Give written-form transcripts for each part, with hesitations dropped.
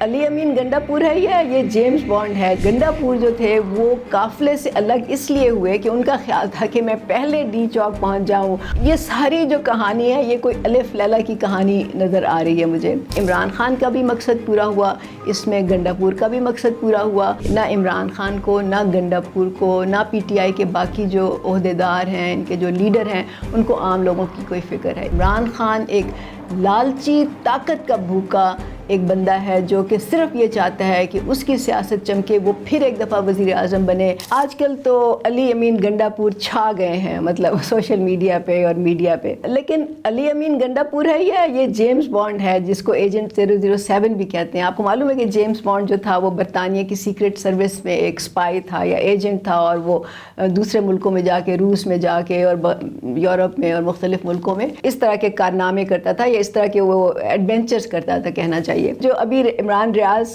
علی امین گنڈاپور ہے یا یہ جیمز بانڈ ہے؟ گنڈاپور جو تھے وہ قافلے سے الگ اس لیے ہوئے کہ ان کا خیال تھا کہ میں پہلے ڈی چوک پہنچ جاؤں. یہ ساری جو کہانی ہے یہ کوئی الف لیلا کی کہانی نظر آ رہی ہے مجھے. عمران خان کا بھی مقصد پورا ہوا، اس میں گنڈاپور کا بھی مقصد پورا ہوا. نہ عمران خان کو، نہ گنڈاپور کو، نہ پی ٹی آئی کے باقی جو عہدیدار ہیں، ان کے جو لیڈر ہیں، ان کو عام لوگوں کی کوئی فکر ہے. عمران خان ایک لالچی، طاقت کا بھوکا ایک بندہ ہے جو کہ صرف یہ چاہتا ہے کہ اس کی سیاست چمکے، وہ پھر ایک دفعہ وزیر اعظم بنے. آج کل تو علی امین گنڈاپور چھا گئے ہیں، مطلب سوشل میڈیا پہ اور میڈیا پہ. لیکن علی امین گنڈاپور ہے یا یہ جیمز بانڈ ہے جس کو ایجنٹ 007 بھی کہتے ہیں؟ آپ کو معلوم ہے کہ جیمز بانڈ جو تھا وہ برطانیہ کی سیکرٹ سروس میں ایک سپائی تھا یا ایجنٹ تھا، اور وہ دوسرے ملکوں میں جا کے، روس میں جا کے اور یورپ میں اور مختلف ملکوں میں اس طرح کے کارنامے کرتا تھا، یا اس طرح کے وہ ایڈونچرز کرتا تھا کہنا چاہیے. جو ابھی عمران ریاض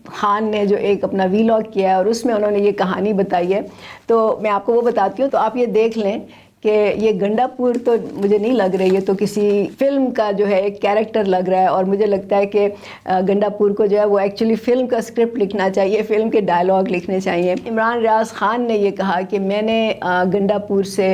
خان نے جو ایک اپنا ویلاگ کیا ہے اور اس میں انہوں نے یہ کہانی بتائی ہے، تو میں آپ کو وہ بتاتی ہوں، تو آپ یہ دیکھ لیں کہ یہ گنڈاپور تو مجھے نہیں لگ رہی ہے، تو کسی فلم کا جو ہے ایک کیریکٹر لگ رہا ہے. اور مجھے لگتا ہے کہ گنڈاپور کو جو ہے وہ ایکچولی فلم کا اسکرپٹ لکھنا چاہیے، فلم کے ڈائلاگ لکھنے چاہیے. عمران ریاض خان نے یہ کہا کہ میں نے گنڈاپور سے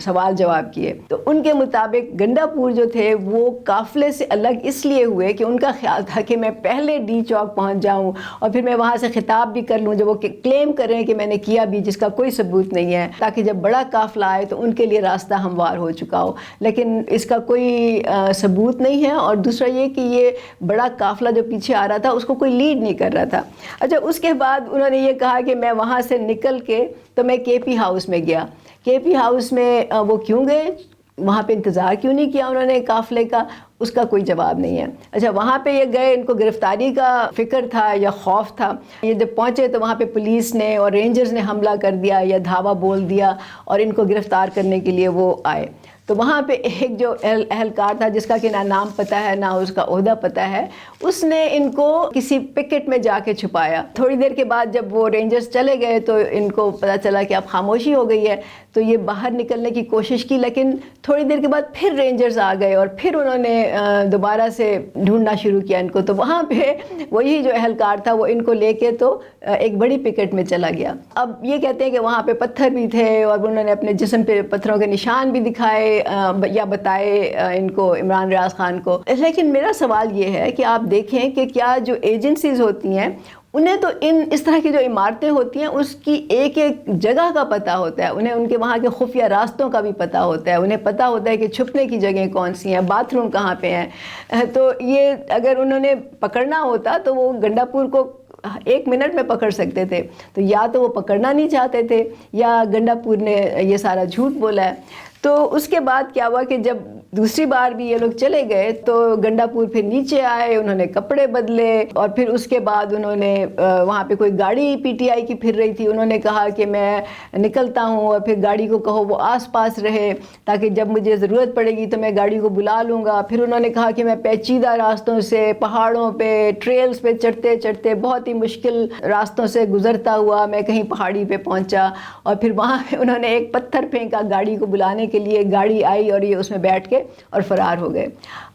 سوال جواب کیے، تو ان کے مطابق گنڈاپور جو تھے وہ قافلے سے الگ اس لیے ہوئے کہ ان کا خیال تھا کہ میں پہلے ڈی چوک پہنچ جاؤں اور پھر میں وہاں سے خطاب بھی کر لوں، جو وہ کلیم کر رہے ہیں کہ میں نے کیا بھی، جس کا کوئی ثبوت نہیں ہے، تاکہ جب بڑا قافلہ آئے تو ان کے لیے راستہ ہموار ہو چکا ہو. لیکن اس کا کوئی ثبوت نہیں ہے. اور دوسرا یہ کہ یہ بڑا قافلہ جو پیچھے آ رہا تھا اس کو کوئی لیڈ نہیں کر رہا تھا. اچھا، اس کے بعد انہوں نے یہ کہا کہ میں وہاں سے نکل کے تو میں کے پی ہاؤس میں گیا. کے پی ہاؤس میں وہ کیوں گئے، وہاں پہ انتظار کیوں نہیں کیا انہوں نے قافلے کا، اس کا کوئی جواب نہیں ہے. اچھا، وہاں پہ یہ گئے، ان کو گرفتاری کا فکر تھا یا خوف تھا. یہ جب پہنچے تو وہاں پہ پولیس نے اور رینجرز نے حملہ کر دیا یا دھاوا بول دیا اور ان کو گرفتار کرنے کے لیے وہ آئے. تو وہاں پہ ایک جو اہلکار تھا جس کا کہ نہ نام پتہ ہے نہ اس کا عہدہ پتہ ہے، اس نے ان کو کسی پکٹ میں جا کے چھپایا. تھوڑی دیر کے بعد جب وہ رینجرز چلے گئے تو ان کو پتہ چلا کہ اب خاموشی ہو گئی ہے، تو یہ باہر نکلنے کی کوشش کی. لیکن تھوڑی دیر کے بعد پھر رینجرز آ گئے اور پھر انہوں نے دوبارہ سے ڈھونڈنا شروع کیا ان کو. تو وہاں پہ وہی جو اہلکار تھا وہ ان کو لے کے تو ایک بڑی پکٹ میں چلا گیا. اب یہ کہتے ہیں کہ وہاں پہ پتھر بھی تھے اور انہوں نے اپنے جسم پہ پتھروں کے نشان بھی دکھائے یا بتائے ان کو، عمران ریاض خان کو. لیکن میرا سوال یہ ہے کہ آپ دیکھیں کہ کیا جو ایجنسیز ہوتی ہیں انہیں تو اس طرح کی جو عمارتیں ہوتی ہیں اس کی ایک ایک جگہ کا پتہ ہوتا ہے، انہیں ان کے وہاں کے خفیہ راستوں کا بھی پتہ ہوتا ہے، انہیں پتہ ہوتا ہے کہ چھپنے کی جگہیں کون سی ہیں، باتھ روم کہاں پہ ہیں. تو یہ اگر انہوں نے پکڑنا ہوتا تو وہ گنڈاپور کو 1 منٹ میں پکڑ سکتے تھے. تو یا تو وہ پکڑنا نہیں چاہتے تھے یا گنڈاپور نے یہ سارا جھوٹ بولا ہے. تو اس کے بعد کیا ہوا کہ جب دوسری بار بھی یہ لوگ چلے گئے تو گنڈاپور پھر نیچے آئے، انہوں نے کپڑے بدلے اور پھر اس کے بعد انہوں نے وہاں پہ کوئی گاڑی پی ٹی آئی کی پھر رہی تھی، انہوں نے کہا کہ میں نکلتا ہوں اور پھر گاڑی کو کہو وہ آس پاس رہے تاکہ جب مجھے ضرورت پڑے گی تو میں گاڑی کو بلا لوں گا. پھر انہوں نے کہا کہ میں پیچیدہ راستوں سے، پہاڑوں پہ، ٹریلز پہ چڑھتے چڑھتے بہت ہی مشکل راستوں سے گزرتا ہوا میں کہیں پہاڑی پہ پہنچا، اور پھر وہاں پہ انہوں نے ایک پتھر پھینکا گاڑی کو بلانے کے لیے. گاڑی آئی اور یہ اس میں بیٹھ کے اور فرار ہو گئے.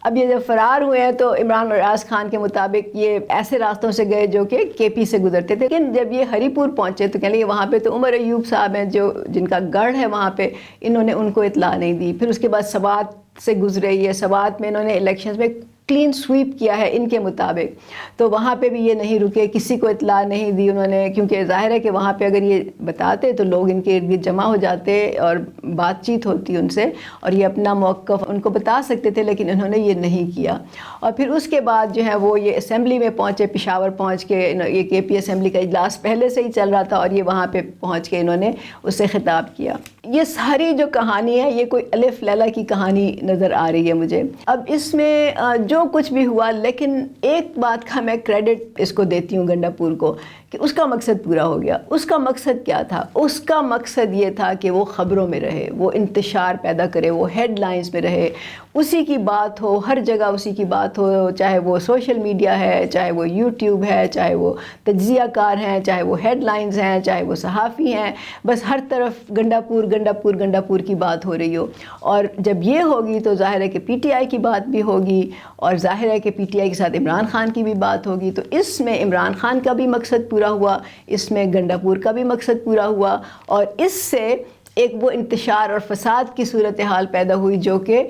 اب یہ جب فرار ہوئے ہیں تو عمران ریاض خان کے مطابق یہ ایسے راستوں سے گئے جو کہ کے پی سے گزرتے تھے. لیکن جب یہ ہری پور پہنچے تو کہنے لگے وہاں پہ تو عمر ایوب صاحب ہیں جن کا گڑھ ہے وہاں پہ، انہوں نے ان کو اطلاع نہیں دی. پھر اس کے بعد سوات سے گزرے، یہ سوات میں انہوں نے الیکشنز میں کلین سویپ کیا ہے ان کے مطابق. تو وہاں پہ بھی یہ نہیں رکے، کسی کو اطلاع نہیں دی انہوں نے، کیونکہ ظاہر ہے کہ وہاں پہ اگر یہ بتاتے تو لوگ ان کے ارد گرد جمع ہو جاتے اور بات چیت ہوتی ان سے اور یہ اپنا موقف ان کو بتا سکتے تھے. لیکن انہوں نے یہ نہیں کیا. اور پھر اس کے بعد جو ہے وہ یہ اسمبلی میں پہنچے، پشاور پہنچ کے. یہ کے پی اسمبلی کا اجلاس پہلے سے ہی چل رہا تھا اور یہ وہاں پہ پہنچ کے انہوں نے اس سے خطاب کیا. یہ ساری جو کہانی ہے یہ کوئی الف لیلا کی کہانی نظر آ رہی ہے مجھے. اب اس میں جو کچھ بھی ہوا، لیکن ایک بات کا میں کریڈٹ اس کو دیتی ہوں گنڈاپور کو کہ اس کا مقصد پورا ہو گیا. اس کا مقصد کیا تھا؟ اس کا مقصد یہ تھا کہ وہ خبروں میں رہے، وہ انتشار پیدا کرے، وہ ہیڈ لائنز میں رہے، اسی کی بات ہو، ہر جگہ اسی کی بات ہو، چاہے وہ سوشل میڈیا ہے، چاہے وہ یوٹیوب ہے، چاہے وہ تجزیہ کار ہیں، چاہے وہ ہیڈ لائنز ہیں، چاہے وہ صحافی ہیں. بس ہر طرف گنڈاپور گنڈاپور گنڈاپور کی بات ہو رہی ہو. اور جب یہ ہوگی تو ظاہر ہے کہ پی ٹی آئی کی بات بھی ہوگی اور ظاہر ہے کہ پی ٹی آئی کے ساتھ عمران خان کی بھی بات ہوگی، تو اس میں عمران خان کا بھی مقصد پورا ہوا، اس میں گنڈا پور کا بھی مقصد پورا ہوا، اور اس سے ایک وہ انتشار اور فساد کی صورتحال پیدا ہوئی جو کہ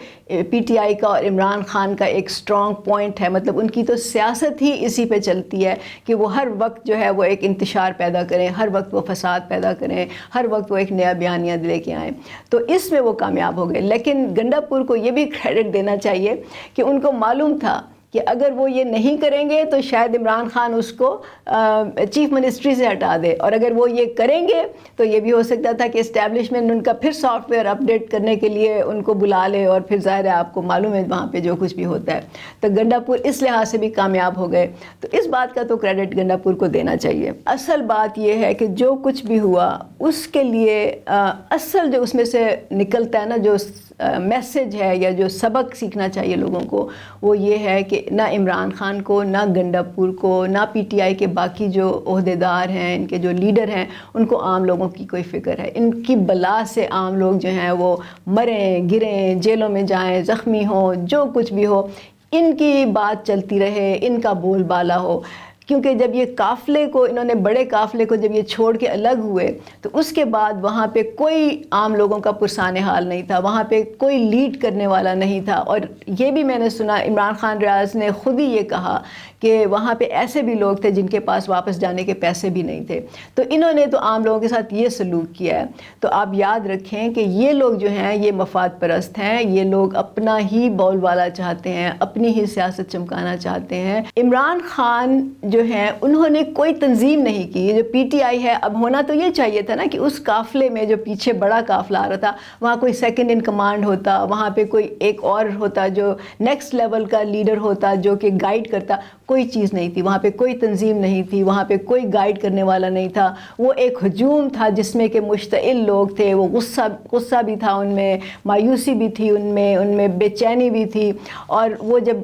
پی ٹی آئی کا اور عمران خان کا ایک سٹرونگ پوائنٹ ہے. مطلب ان کی تو سیاست ہی اسی پہ چلتی ہے کہ وہ ہر وقت جو ہے وہ ایک انتشار پیدا کریں، ہر وقت وہ فساد پیدا کریں، ہر وقت وہ ایک نیا بیانیہ لے کے آئیں. تو اس میں وہ کامیاب ہو گئے. لیکن گنڈا پور کو یہ بھی کریڈٹ دینا چاہیے کہ ان کو معلوم تھا کہ اگر وہ یہ نہیں کریں گے تو شاید عمران خان اس کو چیف منسٹری سے ہٹا دے، اور اگر وہ یہ کریں گے تو یہ بھی ہو سکتا تھا کہ اسٹیبلشمنٹ ان کا پھر سافٹ ویئر اپڈیٹ کرنے کے لیے ان کو بلا لے، اور پھر ظاہر ہے آپ کو معلوم ہے وہاں پہ جو کچھ بھی ہوتا ہے. تو گنڈا پور اس لحاظ سے بھی کامیاب ہو گئے. تو اس بات کا تو کریڈٹ گنڈا پور کو دینا چاہیے. اصل بات یہ ہے کہ جو کچھ بھی ہوا اس کے لیے اصل جو اس میں سے نکلتا ہے نا، جو میسج ہے یا جو سبق سیکھنا چاہیے لوگوں کو، وہ یہ ہے کہ نہ عمران خان کو، نہ گنڈا پور کو، نہ پی ٹی آئی کے باقی جو عہدیدار ہیں، ان کے جو لیڈر ہیں، ان کو عام لوگوں کی کوئی فکر ہے. ان کی بلا سے عام لوگ جو ہیں وہ مریں، گریں، جیلوں میں جائیں، زخمی ہوں، جو کچھ بھی ہو، ان کی بات چلتی رہے، ان کا بول بالا ہو. کیونکہ جب یہ قافلے کو انہوں نے، بڑے قافلے کو جب یہ چھوڑ کے الگ ہوئے تو اس کے بعد وہاں پہ کوئی عام لوگوں کا پرسان حال نہیں تھا، وہاں پہ کوئی لیڈ کرنے والا نہیں تھا. اور یہ بھی میں نے سنا، عمران خان ریاض نے خود ہی یہ کہا کہ وہاں پہ ایسے بھی لوگ تھے جن کے پاس واپس جانے کے پیسے بھی نہیں تھے. تو انہوں نے تو عام لوگوں کے ساتھ یہ سلوک کیا ہے. تو آپ یاد رکھیں کہ یہ لوگ جو ہیں یہ مفاد پرست ہیں، یہ لوگ اپنا ہی بول بالا چاہتے ہیں، اپنی ہی سیاست چمکانا چاہتے ہیں. عمران خان جو ہیں انہوں نے کوئی تنظیم نہیں کی. جو پی ٹی آئی ہے، اب ہونا تو یہ چاہیے تھا نا کہ اس قافلے میں جو پیچھے بڑا قافلہ آ رہا تھا وہاں کوئی سیکنڈ ان کمانڈ ہوتا، وہاں پہ کوئی ایک اور ہوتا جو نیکسٹ لیول کا لیڈر ہوتا جو کہ گائیڈ کرتا. کوئی چیز نہیں تھی وہاں پہ، کوئی تنظیم نہیں تھی وہاں پہ، کوئی گائیڈ کرنے والا نہیں تھا. وہ ایک ہجوم تھا جس میں کہ مشتعل لوگ تھے. وہ غصہ بھی تھا ان میں، مایوسی بھی تھی ان میں بے چینی بھی تھی. اور وہ جب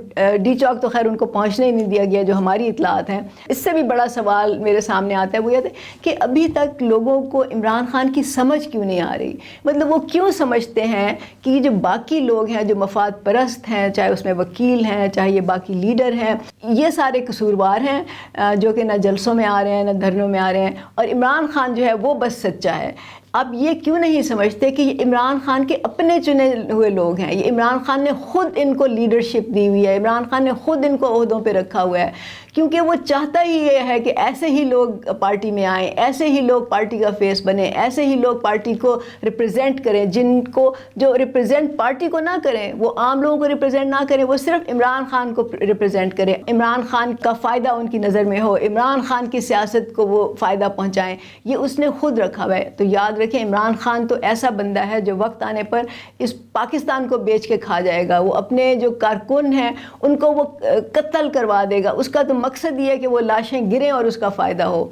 ڈی چوک تو خیر ان کو پہنچنے ہی نہیں دیا گیا جو ہماری اطلاعات ہیں. اس سے بھی بڑا سوال میرے سامنے آتا ہے، وہ یہ کہ ابھی تک لوگوں کو عمران خان کی سمجھ کیوں نہیں آ رہی. مطلب وہ کیوں سمجھتے ہیں کہ یہ جو باقی لوگ ہیں جو مفاد پرست ہیں، چاہے اس میں وکیل ہیں، چاہے یہ باقی لیڈر ہیں، یہ سارے قصوروار ہیں جو کہ نہ جلسوں میں آ رہے ہیں نہ دھرنوں میں آ رہے ہیں، اور عمران خان جو ہے وہ بس سچا ہے. اب یہ کیوں نہیں سمجھتے کہ یہ عمران خان کے اپنے چنے ہوئے لوگ ہیں. یہ عمران خان نے خود ان کو لیڈرشپ دی ہوئی ہے، عمران خان نے خود ان کو عہدوں پہ رکھا ہوا ہے، کیونکہ وہ چاہتا ہی یہ ہے کہ ایسے ہی لوگ پارٹی میں آئیں، ایسے ہی لوگ پارٹی کا فیس بنیں، ایسے ہی لوگ پارٹی کو ریپرزینٹ کریں. جن کو جو ریپرزینٹ پارٹی کو نہ کریں، وہ عام لوگوں کو ریپرزینٹ نہ کریں، وہ صرف عمران خان کو ریپرزینٹ کریں، عمران خان کا فائدہ ان کی نظر میں ہو، عمران خان کی سیاست کو وہ فائدہ پہنچائیں. یہ اس نے خود رکھا ہوا ہے. تو یاد رکھیں عمران خان تو ایسا بندہ ہے جو وقت آنے پر اس پاکستان کو بیچ کے کھا جائے گا. وہ اپنے جو کارکن ہیں ان کو وہ قتل کروا دے گا. اس کا تو مقصد یہ ہے کہ وہ لاشیں گریں اور اس کا فائدہ ہو.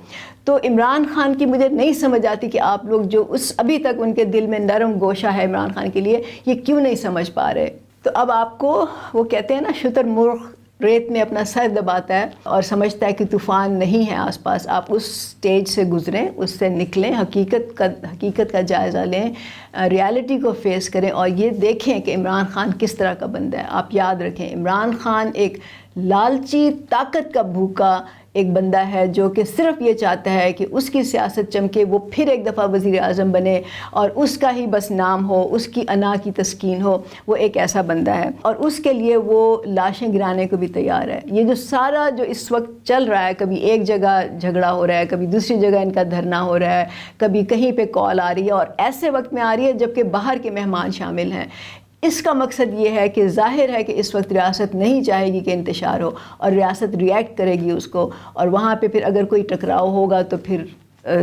تو عمران خان کی مجھے نہیں سمجھ آتی کہ آپ لوگ جو اس ابھی تک ان کے دل میں نرم گوشہ ہے عمران خان کے لیے، یہ کیوں نہیں سمجھ پا رہے. تو اب آپ کو وہ کہتے ہیں نا شتر مرغ ریت میں اپنا سر دباتا ہے اور سمجھتا ہے کہ طوفان نہیں ہے آس پاس. آپ اس سٹیج سے گزریں، اس سے نکلیں، حقیقت کا جائزہ لیں، ریالٹی کو فیس کریں اور یہ دیکھیں کہ عمران خان کس طرح کا بندہ ہے. آپ یاد رکھیں عمران خان ایک لالچی، طاقت کا بھوکا ایک بندہ ہے جو کہ صرف یہ چاہتا ہے کہ اس کی سیاست چمکے، وہ پھر ایک دفعہ وزیر اعظم بنے اور اس کا ہی بس نام ہو، اس کی انا کی تسکین ہو. وہ ایک ایسا بندہ ہے اور اس کے لیے وہ لاشیں گرانے کو بھی تیار ہے. یہ جو سارا جو اس وقت چل رہا ہے، کبھی ایک جگہ جھگڑا ہو رہا ہے، کبھی دوسری جگہ ان کا دھرنا ہو رہا ہے، کبھی کہیں پہ کال آ رہی ہے اور ایسے وقت میں آ رہی ہے جبکہ باہر کے مہمان شامل ہیں. اس کا مقصد یہ ہے کہ ظاہر ہے کہ اس وقت ریاست نہیں چاہے گی کہ انتشار ہو اور ریاست ریئیکٹ کرے گی اس کو، اور وہاں پہ پھر اگر کوئی ٹکراؤ ہوگا تو پھر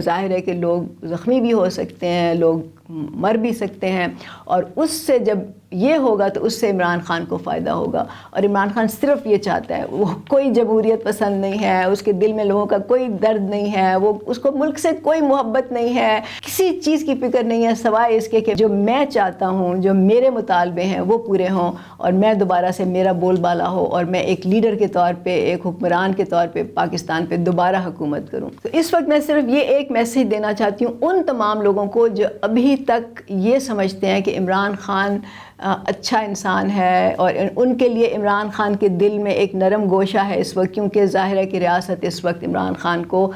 ظاہر ہے کہ لوگ زخمی بھی ہو سکتے ہیں، لوگ مر بھی سکتے ہیں. اور اس سے جب یہ ہوگا تو اس سے عمران خان کو فائدہ ہوگا. اور عمران خان صرف یہ چاہتا ہے، وہ کوئی جمہوریت پسند نہیں ہے، اس کے دل میں لوگوں کا کوئی درد نہیں ہے، وہ اس کو ملک سے کوئی محبت نہیں ہے، کسی چیز کی فکر نہیں ہے سوائے اس کے کہ جو میں چاہتا ہوں، جو میرے مطالبے ہیں وہ پورے ہوں اور میں دوبارہ سے میرا بول بالا ہو اور میں ایک لیڈر کے طور پہ، ایک حکمران کے طور پہ پاکستان پہ دوبارہ حکومت کروں. تو اس وقت میں صرف یہ ایک میسیج دینا چاہتی ہوں ان تمام لوگوں کو جو ابھی تک یہ سمجھتے ہیں کہ عمران خان اچھا انسان ہے، اور ان کے لیے عمران خان کے دل میں ایک نرم گوشہ ہے اس وقت، کیونکہ ظاہر ہے کہ ریاست اس وقت عمران خان کو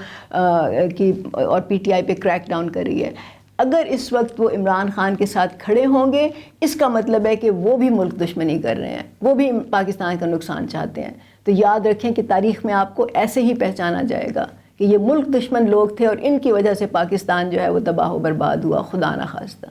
کی اور پی ٹی آئی پہ کریک ڈاؤن کر رہی ہے۔ اگر اس وقت وہ عمران خان کے ساتھ کھڑے ہوں گے، اس کا مطلب ہے کہ وہ بھی ملک دشمنی کر رہے ہیں، وہ بھی پاکستان کا نقصان چاہتے ہیں۔ تو یاد رکھیں کہ تاریخ میں آپ کو ایسے ہی پہچانا جائے گا کہ یہ ملک دشمن لوگ تھے، اور ان کی وجہ سے پاکستان جو ہے وہ تباہ و برباد ہوا، خدا نخواستہ۔